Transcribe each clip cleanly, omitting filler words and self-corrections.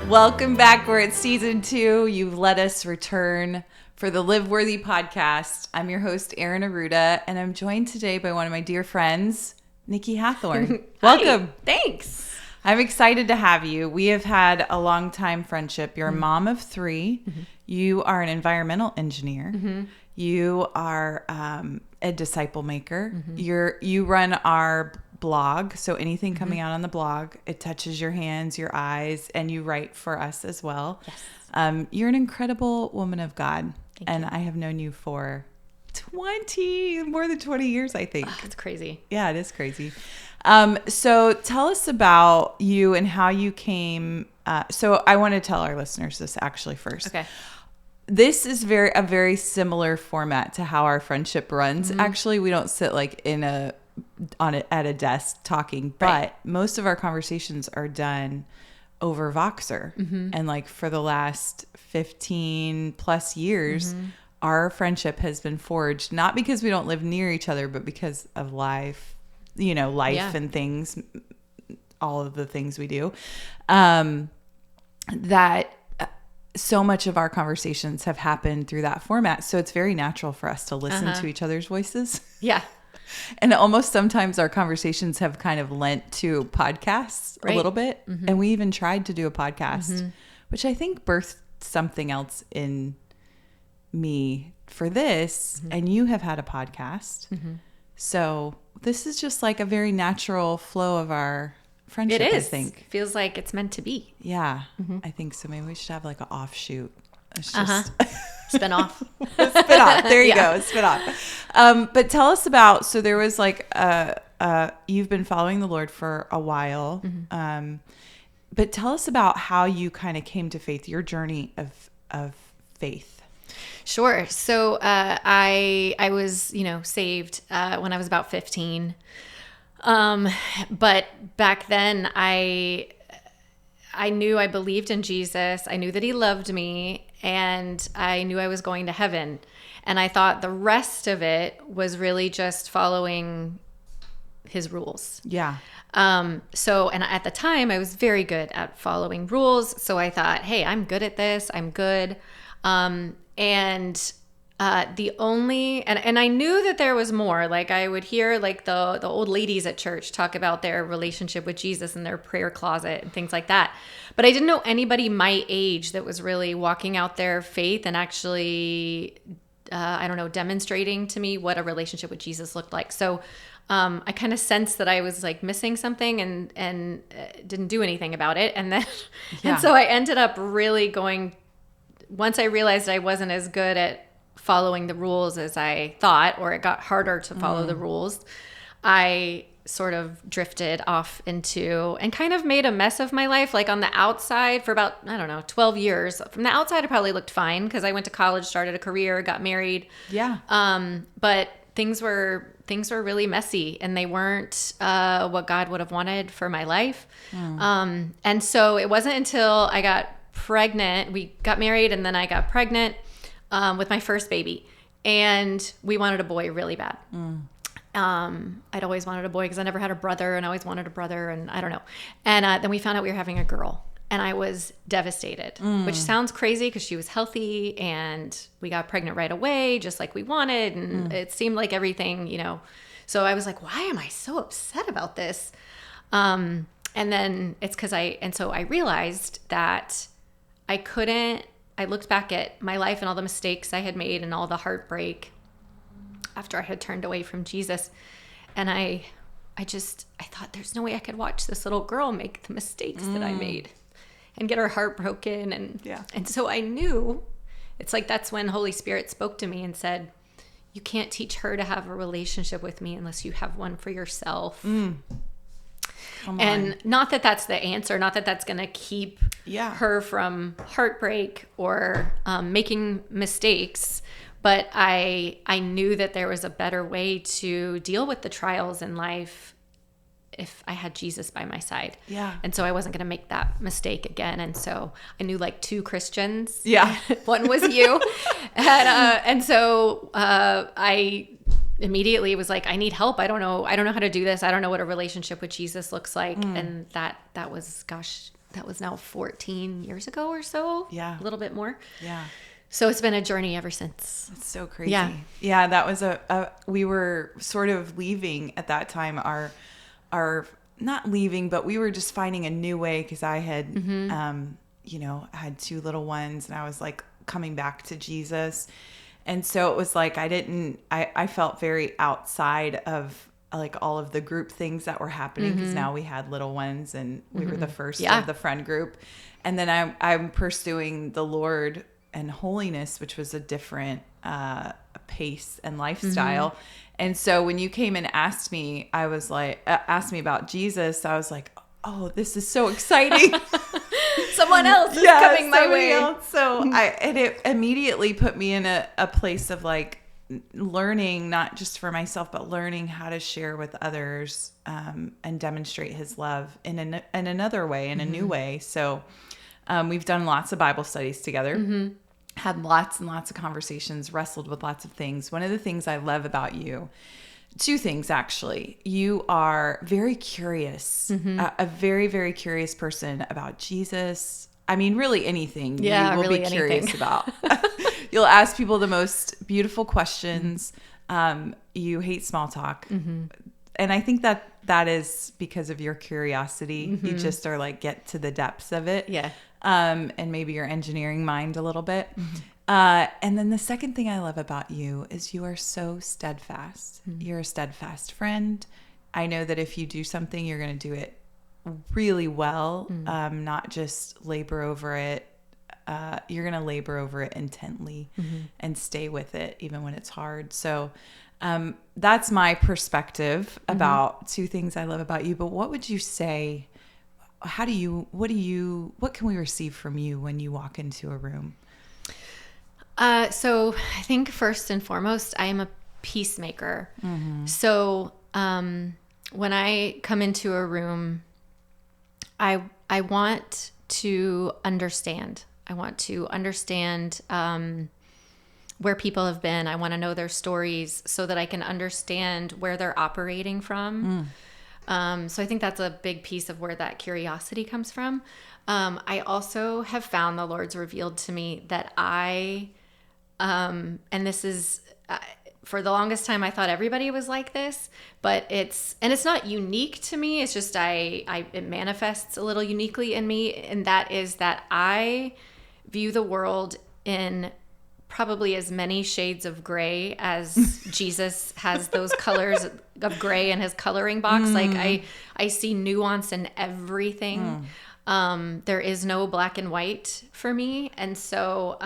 Welcome back. We're at season 2. You've let us return for the Live Worthy podcast. I'm your host, Erin Arruda, and I'm joined today by one of my dear friends, Nicole Hathorn. Welcome. Hi, thanks. I'm excited to have you. We have had a long time friendship. You're a mom of 3. Mm-hmm. You are an environmental engineer. Mm-hmm. You are a disciple maker. Mm-hmm. You run our blog, so anything coming out on the blog, it touches your hands, your eyes, and you write for us as well. Yes. You're an incredible woman of God. Thank you. I have known you for more than 20 years, I think. It's crazy. Yeah, it is crazy. So tell us about you and how you came. So I want to tell our listeners this actually first. Okay. This is a very similar format to how our friendship runs. Mm-hmm. Actually, we don't sit like at a desk talking, but most of our conversations are done over Voxer. Mm-hmm. And like for the last 15 plus years, mm-hmm. our friendship has been forged, not because we don't live near each other, but because of life and things, all of the things we do, that so much of our conversations have happened through that format. So it's very natural for us to listen to each other's voices. Yeah. And almost sometimes our conversations have kind of lent to podcasts a little bit. Mm-hmm. And we even tried to do a podcast, which I think birthed something else in me for this. Mm-hmm. And you have had a podcast. Mm-hmm. So this is just like a very natural flow of our friendship, it is. I think. Feels like it's meant to be. Yeah, I think so. Maybe we should have like an offshoot. It's just spin off. Spin off. There you go. Spin off. But tell us about, so there was like, you've been following the Lord for a while. Mm-hmm. But tell us about how you kind of came to faith, your journey of faith. Sure. So I was, saved when I was about 15. But back then I knew I believed in Jesus. I knew that he loved me, and I knew I was going to heaven. And I thought the rest of it was really just following his rules. Yeah. And at the time I was very good at following rules. So I thought, hey, I'm good at this. I'm good. And I knew that there was more. Like I would hear like the old ladies at church talk about their relationship with Jesus and their prayer closet and things like that. But I didn't know anybody my age that was really walking out their faith and actually, demonstrating to me what a relationship with Jesus looked like. So I kind of sensed that I was like missing something and didn't do anything about it. And then, and so I ended up really going, once I realized I wasn't as good at following the rules as I thought, or it got harder to follow the rules, I sort of drifted off into and kind of made a mess of my life. Like on the outside for about, 12 years. From the outside, I probably looked fine because I went to college, started a career, got married. Yeah. But things were really messy, and they weren't what God would have wanted for my life. And so it wasn't until I got pregnant, we got married, and then I got pregnant with my first baby, and we wanted a boy really bad. I'd always wanted a boy because I never had a brother, and I always wanted a brother, and I don't know. And then we found out we were having a girl, and I was devastated, which sounds crazy because she was healthy, and we got pregnant right away, just like we wanted, and it seemed like everything, So I was like, why am I so upset about this? And then it's because I realized that I looked back at my life and all the mistakes I had made and all the heartbreak after I had turned away from Jesus. And I thought there's no way I could watch this little girl make the mistakes that I made and get her heart broken. And so I knew, it's like that's when Holy Spirit spoke to me and said, you can't teach her to have a relationship with me unless you have one for yourself. And not that that's the answer, not that that's going to keep her from heartbreak or making mistakes, but I knew that there was a better way to deal with the trials in life if I had Jesus by my side. Yeah. And so I wasn't going to make that mistake again. And so I knew like 2 Christians. Yeah. One was you. And so I immediately was like, I need help. I don't know how to do this. I don't know what a relationship with Jesus looks like. And that was, that was now 14 years ago or so. Yeah. A little bit more. Yeah. So it's been a journey ever since. It's so crazy. Yeah. Yeah. That was we were sort of leaving at that time, our not leaving, but we were just finding a new way, because I had, had 2 little ones, and I was like coming back to Jesus. And so it was like, I felt very outside of like all of the group things that were happening, because now we had little ones, and we were the first of the friend group. And then I'm pursuing the Lord and holiness, which was a different pace and lifestyle. And so when you came and asked me about Jesus, I was like, oh, this is so exciting. Someone else is coming my way. Else. So it immediately put me in a place of like learning, not just for myself, but learning how to share with others, and demonstrate his love in another way, in a new way. So we've done lots of Bible studies together, had lots and lots of conversations, wrestled with lots of things. One of the things I love about you, 2 things actually. You are very curious, a very, very curious person about Jesus. I mean, really anything you will really be curious about. You'll ask people the most beautiful questions. You hate small talk. And I think that is because of your curiosity. You just are like, get to the depths of it. Yeah. And maybe your engineering mind a little bit. And then the second thing I love about you is you are so steadfast. You're a steadfast friend. I know that if you do something, you're going to do it really well, not just labor over it. You're going to labor over it intently and stay with it even when it's hard. So that's my perspective about 2 things I love about you. But what would you say? What can we receive from you when you walk into a room? So I think first and foremost, I am a peacemaker. So when I come into a room, I want to understand. I want to understand where people have been. I want to know their stories so that I can understand where they're operating from. So I think that's a big piece of where that curiosity comes from. I also have found the Lord's revealed to me that and this is, for the longest time, I thought everybody was like this, but it's not unique to me. It's just, it manifests a little uniquely in me. And that is that I view the world in probably as many shades of gray as Jesus has those colors of gray in his coloring box. Like I see nuance in everything. There is no black and white for me. And so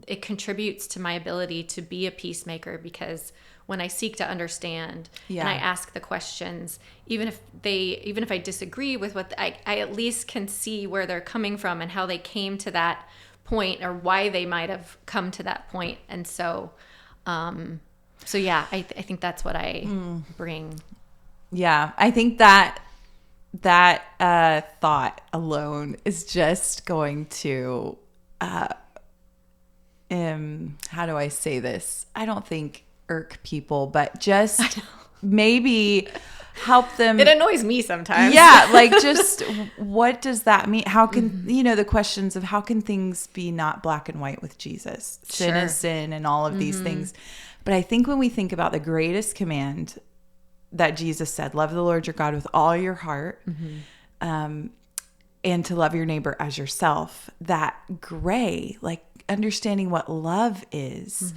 it contributes to my ability to be a peacemaker, because when I seek to understand and I ask the questions, even if I disagree with what I at least can see where they're coming from and how they came to that point, or why they might have come to that point. And so I think that's what I bring. Yeah. I think that thought alone is just going to, how do I say this? I don't think irk people, but just maybe help them. It annoys me sometimes. Yeah. Like, just what does that mean? How can, the questions of how can things be not black and white with Jesus? Sin is sin and all of these things. But I think when we think about the greatest command that Jesus said, love the Lord your God with all your heart, and to love your neighbor as yourself, that gray, like understanding what love is,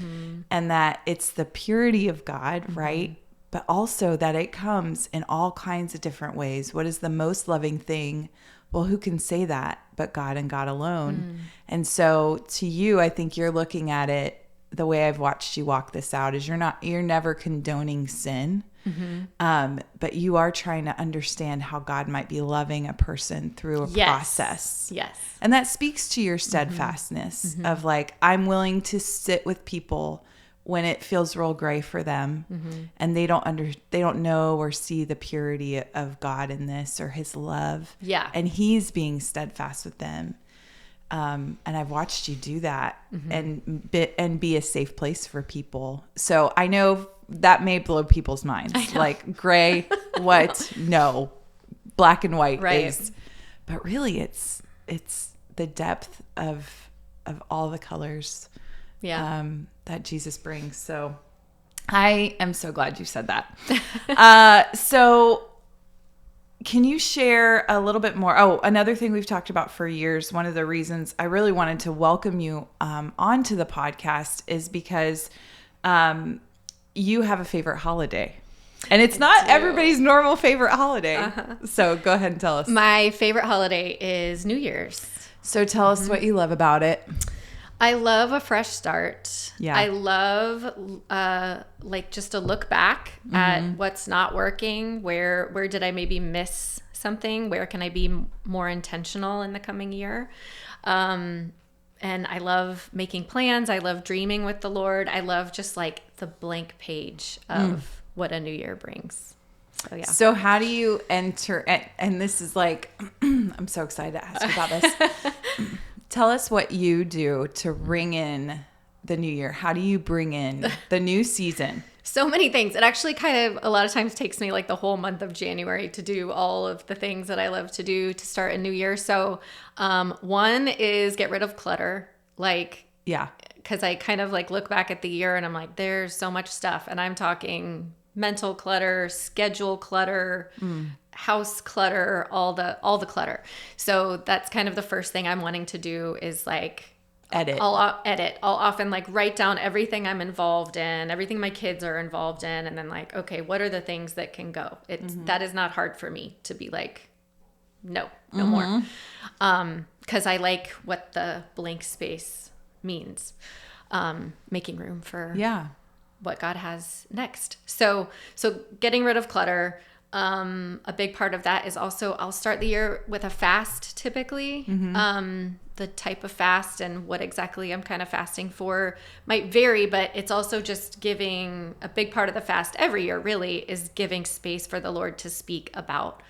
and that it's the purity of God, right? But also that it comes in all kinds of different ways. What is the most loving thing? Well, who can say that but God and God alone? And so to you, I think you're looking at it, the way I've watched you walk this out is you're never condoning sin. But you are trying to understand how God might be loving a person through a process. Yes. And that speaks to your steadfastness of like, I'm willing to sit with people when it feels real gray for them, and they don't know or see the purity of God in this or his love. Yeah. And he's being steadfast with them. And I've watched you do that and be a safe place for people. So I know that may blow people's minds. Like gray, what? No, black and white is. But really it's the depth of all the colors that Jesus brings. So I am so glad you said that. So can you share a little bit more? Oh, another thing we've talked about for years, one of the reasons I really wanted to welcome you onto the podcast is because you have a favorite holiday. And it's not everybody's normal favorite holiday. So go ahead and tell us. My favorite holiday is New Year's. So tell us what you love about it. I love a fresh start. Yeah. I love like just to look back at what's not working. Where did I maybe miss something? Where can I be more intentional in the coming year? And I love making plans. I love dreaming with the Lord. I love just like the blank page of what a new year brings. So yeah. So how do you enter? And this is like, I'm so excited to ask you about this. Tell us what you do to ring in the new year. How do you bring in the new season? So many things. It actually kind of a lot of times takes me like the whole month of January to do all of the things that I love to do to start a new year. So one is get rid of clutter. Because I kind of like look back at the year and I'm like, there's so much stuff. And I'm talking mental clutter, schedule clutter, house clutter, all the clutter. So that's kind of the first thing I'm wanting to do is like edit. I'll edit. I'll often like write down everything I'm involved in, everything my kids are involved in, and then like, okay, what are the things that can go? That is not hard for me to be like, no more. Because I like what the blank space means. Making room for what God has next. So getting rid of clutter. A big part of that is also I'll start the year with a fast typically. The type of fast and what exactly I'm kind of fasting for might vary, but it's also just giving a big part of the fast every year really is giving space for the Lord to speak about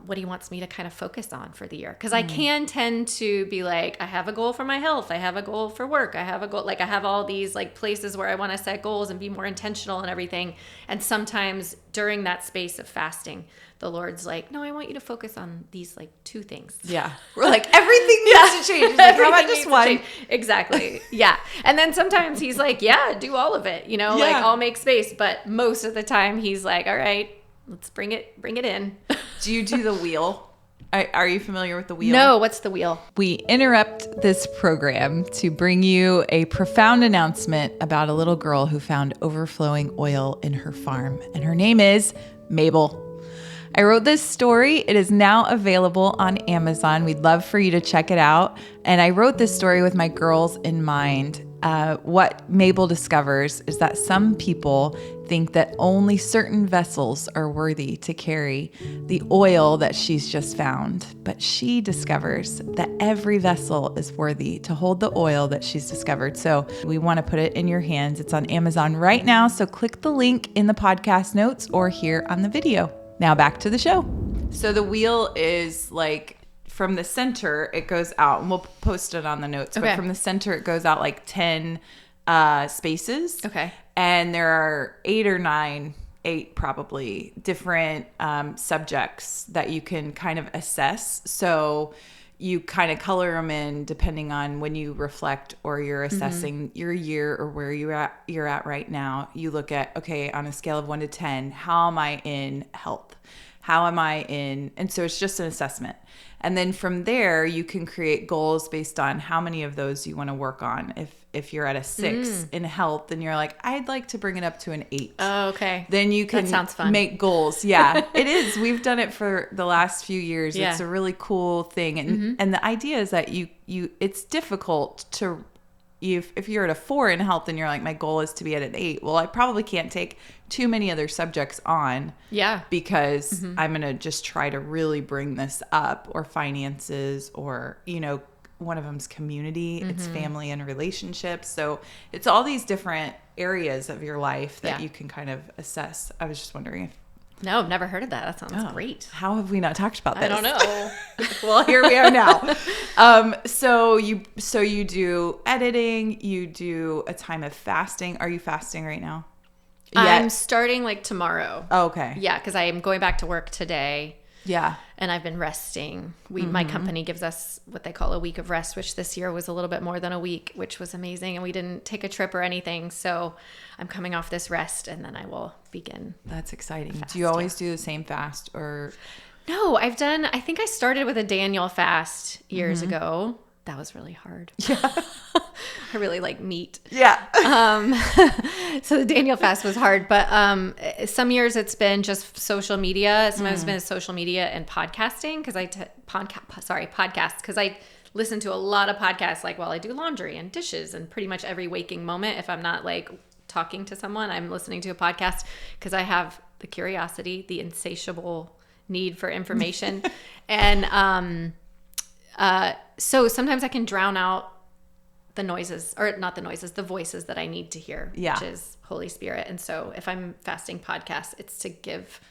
what he wants me to kind of focus on for the year. Because I can tend to be like, I have a goal for my health. I have a goal for work. I have a goal. Like I have all these like places where I want to set goals and be more intentional and everything. And sometimes during that space of fasting, the Lord's like, no, I want you to focus on these like two things. Yeah. We're like, everything needs to change. He's like, how about just one? Exactly. Yeah. And then sometimes he's like, yeah, do all of it. Like I'll make space. But most of the time he's like, all right, let's bring it in. Do you do the wheel? Are you familiar with the wheel? No, what's the wheel? We interrupt this program to bring you a profound announcement about a little girl who found overflowing oil in her farm, and her name is Mabel. I wrote this story. It is now available on Amazon. We'd love for you to check it out. And I wrote this story with my girls in mind. What Mabel discovers is that some people think that only certain vessels are worthy to carry the oil that she's just found. But she discovers that every vessel is worthy to hold the oil that she's discovered. So we want to put it in your hands. It's on Amazon right now. So click the link in the podcast notes or here on the video. Now back to the show. So the wheel is like from the center, it goes out, and we'll post it on the notes, but from the center, it goes out like 10 spaces. Okay. And there are 8 or 9, 8 probably, different subjects that you can kind of assess. So you kind of color them in depending on when you reflect or you're assessing your year or where you're at right now. You look at, okay, on a scale of 1 to 10, how am I in health? How am I in? And so it's just an assessment. And then from there, you can create goals based on how many of those you want to work on. If you're at a 6 in health and you're like, I'd like to bring it up to an 8. Oh, okay. Then you can that sounds fun. Make goals. Yeah, it is. We've done it for the last few years. Yeah. It's a really cool thing. And the idea is that you it's difficult to, if you're at a 4 in health and you're like, my goal is to be at an 8. Well, I probably can't take too many other subjects on. Yeah. Because I'm going to just try to really bring this up, or finances, or, one of them's community, it's family and relationships. So it's all these different areas of your life that you can kind of assess. I was just wondering if. No, I've never heard of that. That sounds great. How have we not talked about this? I don't know. Well, here we are now. So you do editing, you do a time of fasting. Are you fasting right now? I'm starting like tomorrow. Oh, okay. Yeah, because I am going back to work today. Yeah. And I've been resting. My company gives us what they call a week of rest, which this year was a little bit more than a week, which was amazing. And we didn't take a trip or anything. So I'm coming off this rest, and then I will begin. That's exciting. Fast, do you always do the same fast, or? No, I think I started with a Daniel fast years ago. That was really hard. Yeah. I really like meat. Yeah. So the Daniel fast was hard, but some years it's been just social media. Sometimes it's been social media and podcasting because podcasts because I listen to a lot of podcasts like while I do laundry and dishes and pretty much every waking moment. If I'm not like talking to someone, I'm listening to a podcast because I have the curiosity, the insatiable need for information, and so sometimes I can drown out the noises, or not the noises, the voices that I need to hear, which is Holy Spirit. And so if I'm fasting podcasts, it's to give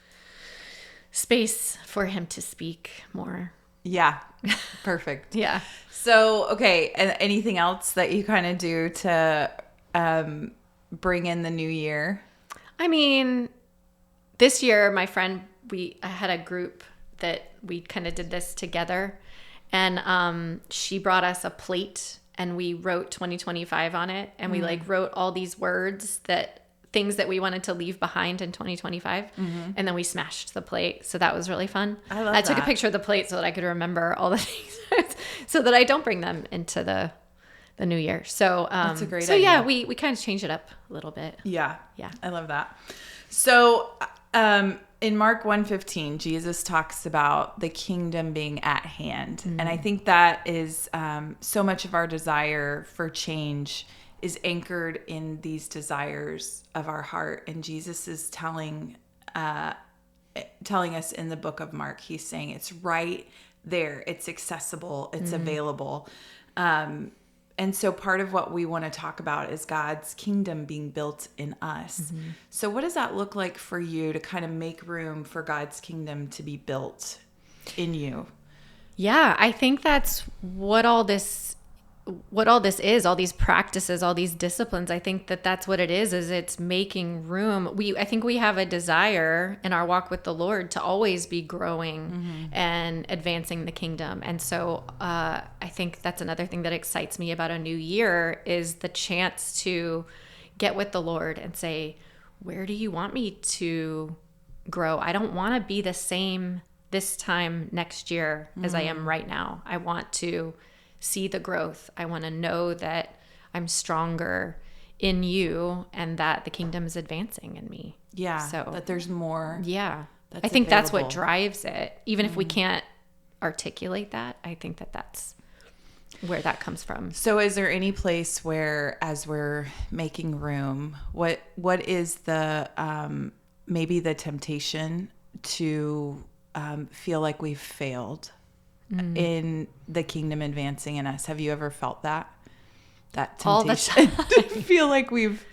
space for him to speak more. Yeah. Perfect. Yeah. So, okay. And anything else that you kind of do to bring in the new year? I mean, this year, my friend, I had a group that we kind of did this together. And she brought us a plate, and we wrote 2025 on it. And we like wrote all these words, things that we wanted to leave behind in 2025. And then we smashed the plate. So that was really fun. I took a picture of the plate so that I could remember all the things so that I don't bring them into the new year. So that's a great idea. idea. Yeah, we kind of changed it up a little bit. Yeah. Yeah. I love that. So in Mark 1:15, Jesus talks about the kingdom being at hand. And I think that is so much of our desire for change is anchored in these desires of our heart. And Jesus is telling us in the book of Mark, he's saying it's right there. It's accessible. It's available. And so part of what we want to talk about is God's kingdom being built in us. So what does that look like for you to kind of make room for God's kingdom to be built in you? Yeah, I think that's what all this is, all these practices, all these disciplines. I think that's what it is it's making room. I think we have a desire in our walk with the Lord to always be growing and advancing the kingdom. And so I think that's another thing that excites me about a new year is the chance to get with the Lord and say, where do you want me to grow? I don't want to be the same this time next year as I am right now. I want to see the growth. I want to know that I'm stronger in you and that the kingdom is advancing in me. Yeah. So that there's more. Yeah. I think that's what drives it. Even if we can't articulate that, I think that's where that comes from. So is there any place where, as we're making room, what is the, maybe the temptation to feel like we've failed in the kingdom advancing in us? Have you ever felt that temptation? All the time. To feel like we've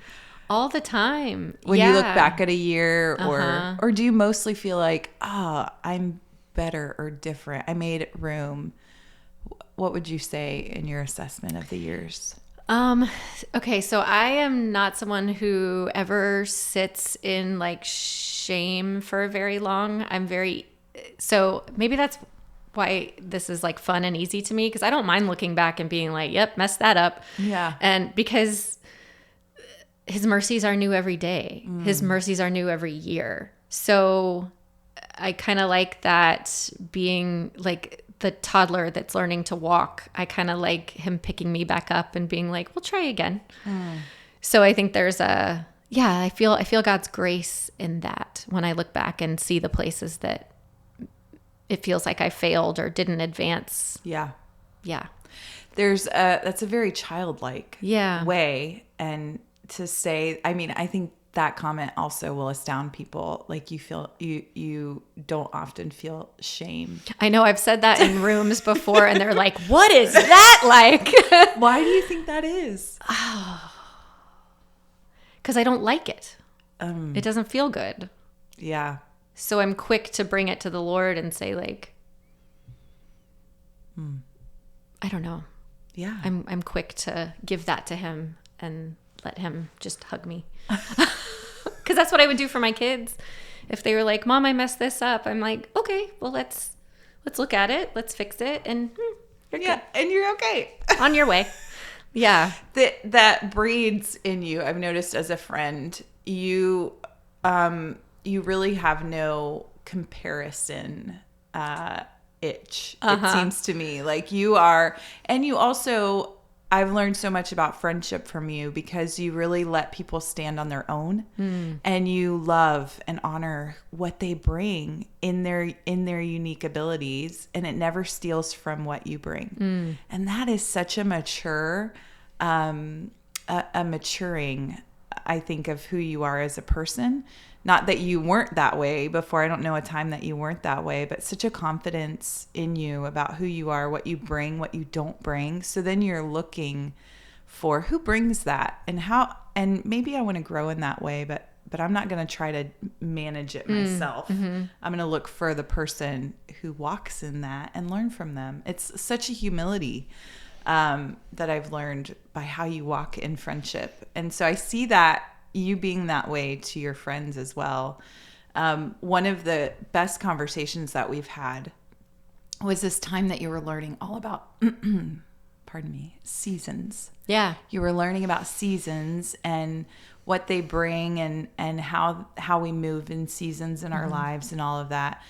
all the time. When you look back at a year, or do you mostly feel like, I'm better or different? I made room. What would you say in your assessment of the years? Okay, so I am not someone who ever sits in like shame for very long. So maybe that's why this is like fun and easy to me, because I don't mind looking back and being like, yep, messed that up. Yeah. And because his mercies are new every day. His mercies are new every year. So I kind of like that, being like the toddler that's learning to walk. I kind of like him picking me back up and being like, we'll try again. So I think there's I feel God's grace in that when I look back and see the places that it feels like I failed or didn't advance. Yeah. Yeah. That's a very childlike way. And to say, I mean, I think that comment also will astound people. Like you don't often feel shame. I know I've said that in rooms before and they're like, what is that like? Why do you think that is? Because I don't like it. It doesn't feel good. Yeah. So I'm quick to bring it to the Lord and say like, I don't know. Yeah. I'm quick to give that to him and let him just hug me. Because that's what I would do for my kids. if they were like, Mom, I messed this up, I'm like, okay, well, let's look at it. Let's fix it. And you're good. And you're okay. On your way. Yeah. That breeds in you. I've noticed as a friend, you really have no comparison itch. It seems to me like you are, and you also, I've learned so much about friendship from you because you really let people stand on their own, and you love and honor what they bring in their unique abilities, and it never steals from what you bring. And that is such a mature, a maturing, I think, of who you are as a person. Not that you weren't that way before. I don't know a time that you weren't that way, but such a confidence in you about who you are, what you bring, what you don't bring. So then you're looking for who brings that and how, and maybe I want to grow in that way, but I'm not going to try to manage it myself. I'm going to look for the person who walks in that and learn from them. It's such a humility that I've learned by how you walk in friendship. And so I see that you being that way to your friends as well. One of the best conversations that we've had was this time that you were learning all about, seasons. Yeah. You were learning about seasons and what they bring and how we move in seasons in our lives and all of that.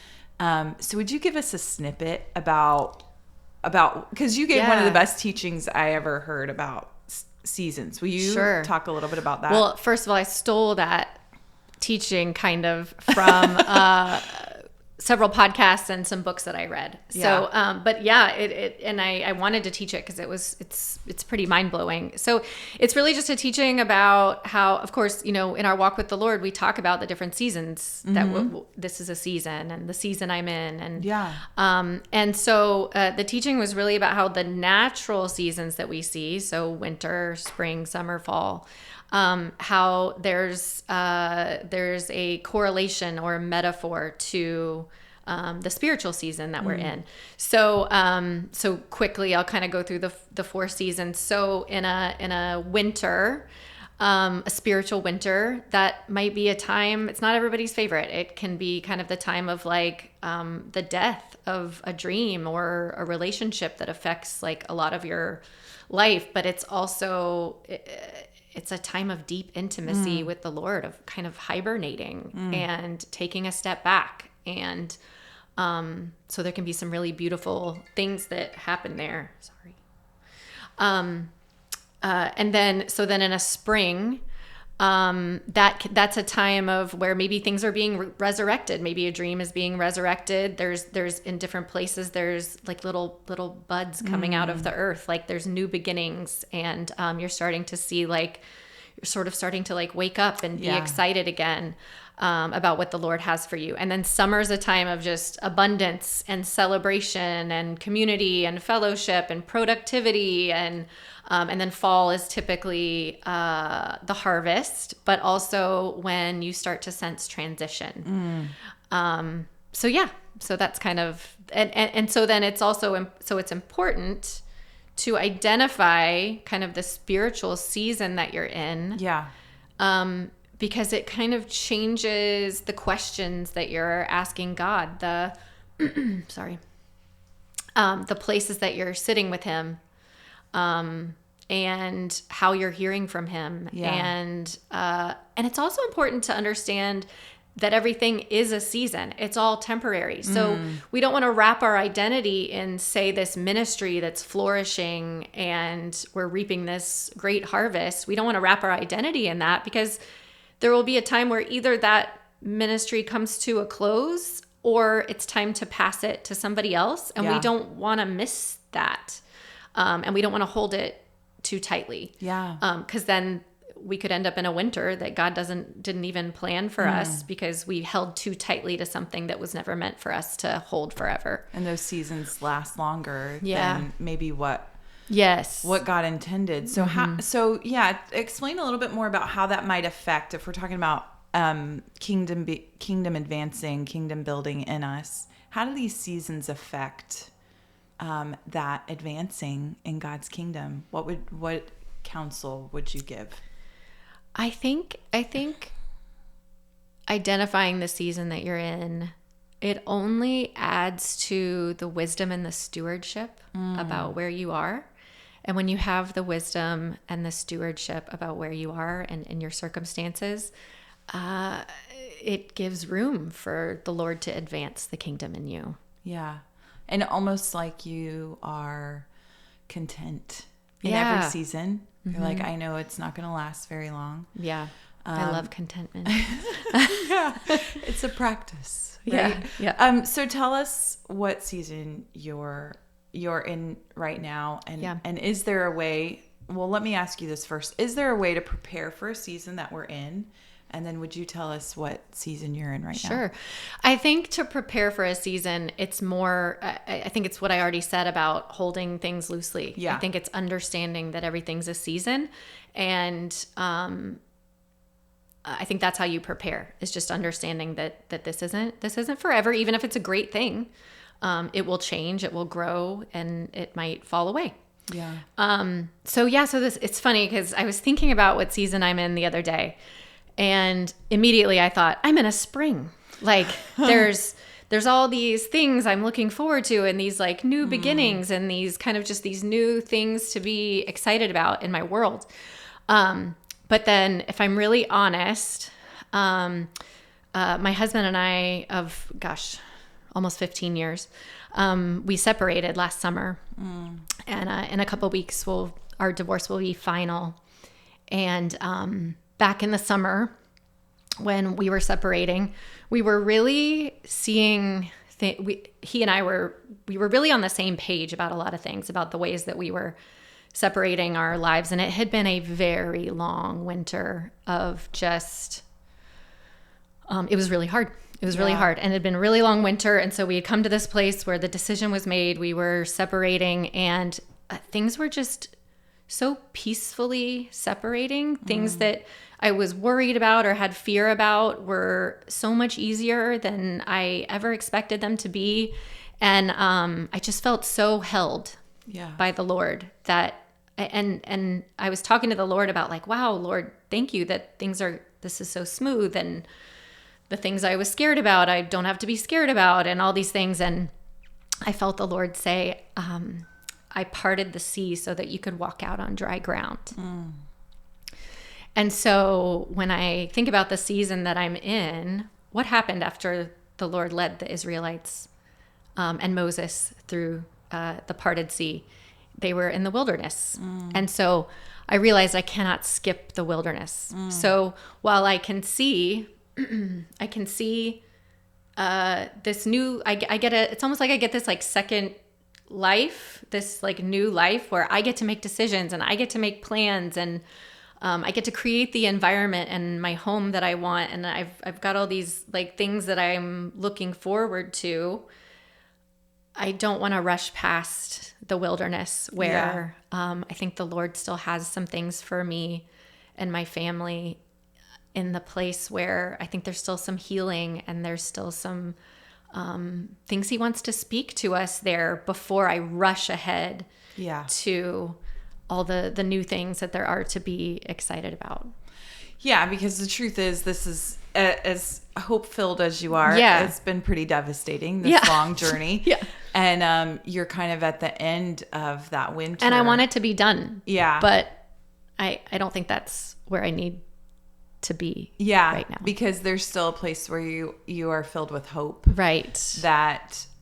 So would you give us a snippet about, because you gave one of the best teachings I ever heard about seasons. Will you talk a little bit about that? Well, first of all, I stole that teaching kind of from several podcasts and some books that I read. So, but yeah, and I wanted to teach it because it's pretty mind blowing. So it's really just a teaching about how, of course, in our walk with the Lord, we talk about the different seasons that this is a season and the season I'm in. And so the teaching was really about how the natural seasons that we see, so winter, spring, summer, fall, how there's a correlation or a metaphor to the spiritual season that we're in. So so quickly, I'll kind of go through the four seasons. So in a winter, a spiritual winter, that might be a time, it's not everybody's favorite. It can be kind of the time of like the death of a dream or a relationship that affects like a lot of your life, but it's also it's a time of deep intimacy with the Lord, of kind of hibernating and taking a step back. And so there can be some really beautiful things that happen there. Sorry. And then in a spring, that's a time of where maybe things are being resurrected. Maybe a dream is being resurrected. There's in different places, there's like little buds coming out of the earth. Like there's new beginnings, and you're starting to see like, you're sort of starting to like wake up and be excited again about what the Lord has for you. And then summer's a time of just abundance and celebration and community and fellowship and productivity. And then fall is typically the harvest, but also when you start to sense transition. So that's kind of, and so then it's also, so it's important to identify kind of the spiritual season that you're in. Yeah. Because it kind of changes the questions that you're asking God, the places that you're sitting with him, and how you're hearing from him. Yeah. And it's also important to understand that everything is a season. It's all temporary. So we don't want to wrap our identity in, say, this ministry that's flourishing and we're reaping this great harvest. We don't want to wrap our identity in that, because there will be a time where either that ministry comes to a close or it's time to pass it to somebody else. And we don't want to miss that. And we don't want to hold it too tightly. Yeah. Because then we could end up in a winter that God didn't even plan for us, because we held too tightly to something that was never meant for us to hold forever. And those seasons last longer than maybe what God intended. So explain a little bit more about how that might affect, if we're talking about kingdom advancing, kingdom building in us. How do these seasons affect that advancing in God's kingdom? What counsel would you give? I think identifying the season that you're in, it only adds to the wisdom and the stewardship about where you are. And when you have the wisdom and the stewardship about where you are and in your circumstances, it gives room for the Lord to advance the kingdom in you. Yeah. And almost like you are content in every season. You're like, I know it's not going to last very long. Yeah. I love contentment. Yeah. It's a practice. Right? Yeah. So tell us what season you're in right now. And is there a way, well, let me ask you this first. Is there a way to prepare for a season that we're in? And then would you tell us what season you're in right now? Sure. I think to prepare for a season, it's more, I think it's what I already said about holding things loosely. Yeah. I think it's understanding that everything's a season. And I think that's how you prepare, is just understanding that this isn't forever, even if it's a great thing. It will change, it will grow, and it might fall away. Yeah. So it's funny because I was thinking about what season I'm in the other day. And immediately I thought, I'm in a spring. Like there's all these things I'm looking forward to, and these like new beginnings, and these kind of just these new things to be excited about in my world. But then if I'm really honest, my husband and I of, almost 15 years, we separated last summer. And in a couple of weeks, our divorce will be final. And back in the summer, when we were separating, we were really seeing he and I were really on the same page about a lot of things, about the ways that we were separating our lives. And it had been a very long winter of just, it was really hard. It was really hard, and it had been a really long winter. And so we had come to this place where the decision was made. We were separating, and things were just so peacefully separating. Things that I was worried about or had fear about were so much easier than I ever expected them to be. And I just felt so held by the Lord and I was talking to the Lord about like, wow, Lord, thank you that this is so smooth, and the things I was scared about, I don't have to be scared about, and all these things. And I felt the Lord say, I parted the sea so that you could walk out on dry ground. And so when I think about the season that I'm in, what happened after the Lord led the Israelites and Moses through the parted sea? They were in the wilderness. And so I realized I cannot skip the wilderness. So while I can see this new, it's almost like I get this like second life, this like new life where I get to make decisions and I get to make plans, and I get to create the environment and my home that I want. And I've got all these like things that I'm looking forward to. I don't want to rush past the wilderness where I think the Lord still has some things for me and my family, in the place where I think there's still some healing and there's still some things he wants to speak to us there before I rush ahead to all the new things that there are to be excited about. Yeah, because the truth is, this is as hope-filled as you are. It's been pretty devastating, this long journey. And you're kind of at the end of that winter. And I want it to be done. Yeah. But I don't think that's where I need to be right now. Because there's still a place where you are filled with hope. Right.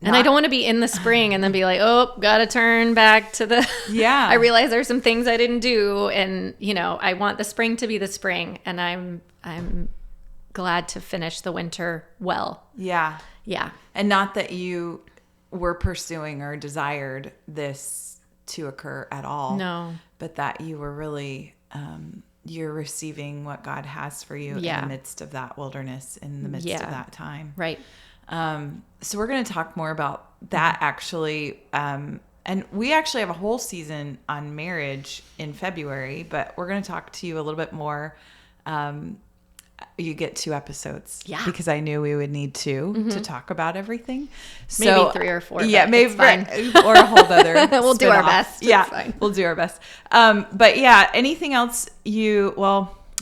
And I don't want to be in the spring and then be like, oh, gotta turn back to the I realize there's some things I didn't do, and I want the spring to be the spring, and I'm glad to finish the winter well. Yeah. And not that you were pursuing or desired this to occur at all. No. But that you were really you're receiving what God has for you in the midst of that wilderness, in the midst of that time. Right. So we're going to talk more about that actually. And we actually have a whole season on marriage in February, but we're going to talk to you a little bit more. You get 2 episodes. Yeah. Because I knew we would need 2 to talk about everything. So, maybe 3 or 4. Yeah, maybe or a whole other. We'll do our best. Yeah, we'll do our best. But yeah, anything else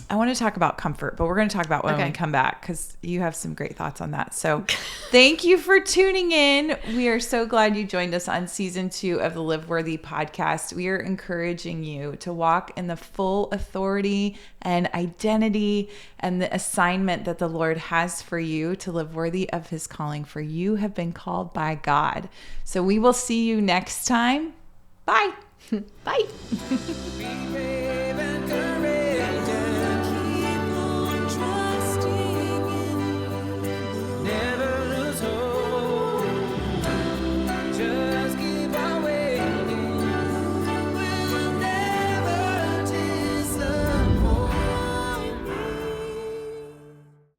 I want to talk about comfort, but we're going to talk about when Okay. we come back because you have some great thoughts on that. So thank you for tuning in. We are so glad you joined us on season 2 of the Live Worthy podcast. We are encouraging you to walk in the full authority and identity and the assignment that the Lord has for you to live worthy of his calling, for you have been called by God. So we will see you next time. Bye. Bye.